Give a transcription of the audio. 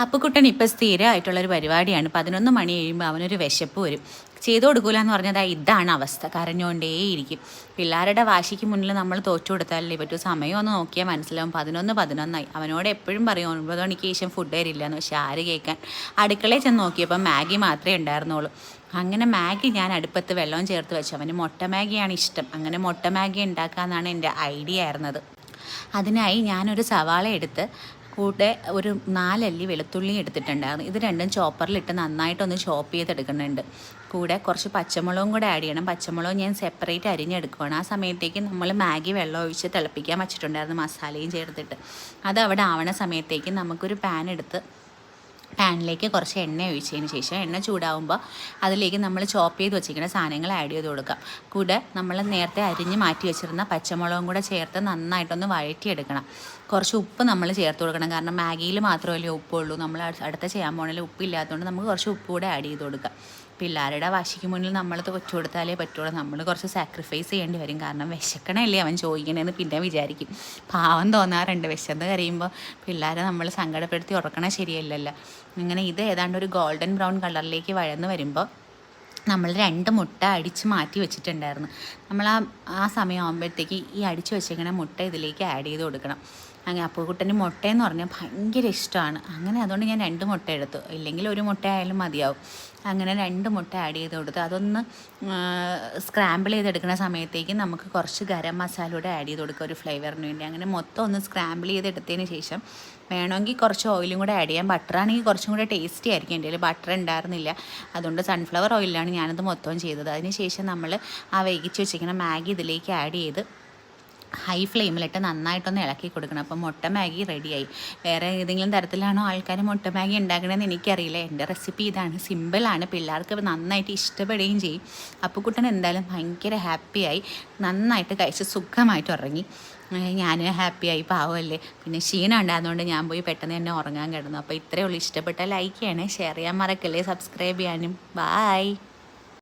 അപ്പുക്കുട്ടൻ ഇപ്പം സ്ഥിരമായിട്ടുള്ളൊരു പരിപാടിയാണ്. 11 മണി കഴിയുമ്പോൾ അവനൊരു വിശപ്പ് വരും. ചെയ്തു കൊടുക്കൂല എന്ന് പറഞ്ഞാൽ ഇതാണ് അവസ്ഥ. കരഞ്ഞുകൊണ്ടേയിരിക്കും. പിള്ളേരുടെ വാശിക്ക് മുന്നിൽ നമ്മൾ തോറ്റു കൊടുത്താലല്ലേ പറ്റൂ. സമയം ഒന്ന് നോക്കിയാൽ മനസ്സിലാവും. 11 അവനോട് എപ്പോഴും പറയും 9 മണിക്ക് ശേഷം ഫുഡ് തരില്ല എന്ന്. പക്ഷെ ആര് കേൾക്കാൻ. അടുക്കളയിൽ ചെന്ന് നോക്കിയപ്പോൾ മാഗി മാത്രമേ ഉണ്ടായിരുന്നുള്ളൂ. അങ്ങനെ മാഗി ഞാൻ അടുപ്പത്ത് വെള്ളവും ചേർത്ത് വെച്ചു. അവന് മുട്ട മാഗിയാണ് ഇഷ്ടം. അങ്ങനെ മുട്ട മാഗി ഉണ്ടാക്കാമെന്നാണ് എൻ്റെ ഐഡിയ ആയിരുന്നത്. അതിനായി ഞാനൊരു സവാള എടുത്ത് കൂടെ ഒരു 4 അല്ലി വെളുത്തുള്ളി എടുത്തിട്ടുണ്ടായിരുന്നു. ഇത് രണ്ടും ചോപ്പറിലിട്ട് നന്നായിട്ടൊന്ന് ചോപ്പ് ചെയ്തെടുക്കുന്നുണ്ട്. കൂടെ കുറച്ച് പച്ചമുളകും കൂടെ ആഡ് ചെയ്യണം. പച്ചമുളക് ഞാൻ സെപ്പറേറ്റ് അരിഞ്ഞെടുക്കുകയാണ്. ആ സമയത്തേക്ക് നമ്മൾ മാഗി വെള്ളം ഒഴിച്ച് തിളപ്പിക്കാൻ വെച്ചിട്ടുണ്ടായിരുന്നു, മസാലയും ചേർത്തിട്ട്. അത് അവിടെ ആവണ സമയത്തേക്ക് നമുക്കൊരു പാനിലേക്ക് കുറച്ച് എണ്ണ ഒഴിച്ചതിന് ശേഷം എണ്ണ ചൂടാവുമ്പോൾ അതിലേക്ക് നമ്മൾ ചോപ്പ് ചെയ്ത് വെച്ചിരിക്കുന്ന സാധനങ്ങൾ ആഡ് ചെയ്ത് കൊടുക്കാം. കൂടെ നമ്മൾ നേരത്തെ അരിഞ്ഞ് മാറ്റി വെച്ചിരുന്ന പച്ചമുളകും കൂടെ ചേർത്ത് നന്നായിട്ടൊന്ന് വഴറ്റിയെടുക്കണം. കുറച്ച് ഉപ്പ് നമ്മൾ ചേർത്ത് കൊടുക്കണം. കാരണം മാഗിയിൽ മാത്രമല്ലേ ഉപ്പുള്ളൂ. നമ്മൾ അടുത്ത ചെയ്യാൻ പോകണമെങ്കിൽ ഉപ്പില്ലാത്തതുകൊണ്ട് നമുക്ക് കുറച്ച് ഉപ്പ് കൂടെ ആഡ് ചെയ്ത് കൊടുക്കാം. പിള്ളേരുടെ വാശിക്ക് മുന്നിൽ നമ്മൾ തോറ്റു കൊടുത്താലേ പറ്റുള്ളൂ. നമ്മൾ കുറച്ച് സാക്രിഫൈസ് ചെയ്യേണ്ടി വരും. കാരണം വിശക്കണമല്ലേ അവൻ ചോദിക്കണേന്ന് പിന്നെ വിചാരിക്കും. പാവം തോന്നാറുണ്ട്. വിശന്ന് കരയുമ്പോൾ പിള്ളേരെ നമ്മൾ സങ്കടപ്പെടുത്തി ഉറക്കണ ശരിയല്ലല്ലോ. അങ്ങനെ ഇത് ഏതാണ്ട് ഒരു ഗോൾഡൻ ബ്രൗൺ കളറിലേക്ക് വഴന്ന് വരുമ്പോൾ നമ്മൾ 2 മുട്ട അടിച്ച് മാറ്റി വെച്ചിട്ടുണ്ടായിരുന്നു. നമ്മൾ ആ സമയം ആകുമ്പോഴത്തേക്ക് ഈ അടിച്ച് വെച്ചേക്കണ മുട്ട ഇതിലേക്ക് ആഡ് ചെയ്ത് കൊടുക്കണം. അങ്ങനെ അപ്പുക്കുട്ടന് മുട്ടയെന്ന് പറഞ്ഞാൽ ഭയങ്കര ഇഷ്ടമാണ്. അങ്ങനെ അതുകൊണ്ട് ഞാൻ 2 മുട്ട എടുത്തു. ഇല്ലെങ്കിൽ ഒരു മുട്ട ആയാലും മതിയാവും. അങ്ങനെ 2 മുട്ട ആഡ് ചെയ്ത് കൊടുത്ത് അതൊന്ന് സ്ക്രാമ്പിൾ ചെയ്തെടുക്കുന്ന സമയത്തേക്ക് നമുക്ക് കുറച്ച് ഗരം മസാല കൂടെ ആഡ് ചെയ്ത് കൊടുക്കുക ഒരു ഫ്ലേവറിന് വേണ്ടി. അങ്ങനെ മൊത്തം ഒന്ന് സ്ക്രാമ്പിൾ ചെയ്തെടുത്തതിന് ശേഷം വേണമെങ്കിൽ കുറച്ച് ഓയിലും കൂടെ ആഡ് ചെയ്യാം. ബട്ടറാണെങ്കിൽ കുറച്ചും കൂടെ ടേസ്റ്റി ആയിരിക്കും. എൻ്റെ കയ്യിൽ ബട്ടർ ഉണ്ടായിരുന്നില്ല, അതുകൊണ്ട് സൺഫ്ലവർ ഓയിലാണ് ഞാനത് മൊത്തം ചെയ്തത്. അതിന് ശേഷം നമ്മൾ ആ വേവിച്ച് വെച്ചിരിക്കുന്ന മാഗി ഇതിലേക്ക് ആഡ് ചെയ്ത് ഹൈ ഫ്ലെയിമിലിട്ട് നന്നായിട്ടൊന്ന് ഇളക്കി കൊടുക്കണം. അപ്പോൾ മുട്ട മാഗി റെഡിയായി. വേറെ ഏതെങ്കിലും തരത്തിലാണോ ആൾക്കാർ മുട്ട മാഗി ഉണ്ടാക്കണമെന്ന് എനിക്കറിയില്ല. എൻ്റെ റെസിപ്പി ഇതാണ്, സിമ്പിളാണ്, പിള്ളേർക്ക് നന്നായിട്ട് ഇഷ്ടപ്പെടുകയും ചെയ്യും. അപ്പുക്കുട്ടൻ എന്തായാലും ഭയങ്കര ഹാപ്പിയായി, നന്നായിട്ട് കഴിച്ച് സുഖമായിട്ട് ഉറങ്ങി. ഞാൻ ഹാപ്പിയായി, പാവമല്ലേ. പിന്നെ ക്ഷീണം ഉണ്ടാകുന്നതുകൊണ്ട് ഞാൻ പോയി പെട്ടെന്ന് തന്നെ ഉറങ്ങാൻ കിടന്നു. അപ്പോൾ ഇത്രയേ ഉള്ളൂ. ഇഷ്ടപ്പെട്ട ലൈക്ക് ചെയ്യണേ, ഷെയർ ചെയ്യാൻ മറക്കല്ലേ, സബ്സ്ക്രൈബ് ചെയ്യാനും. ബായ്.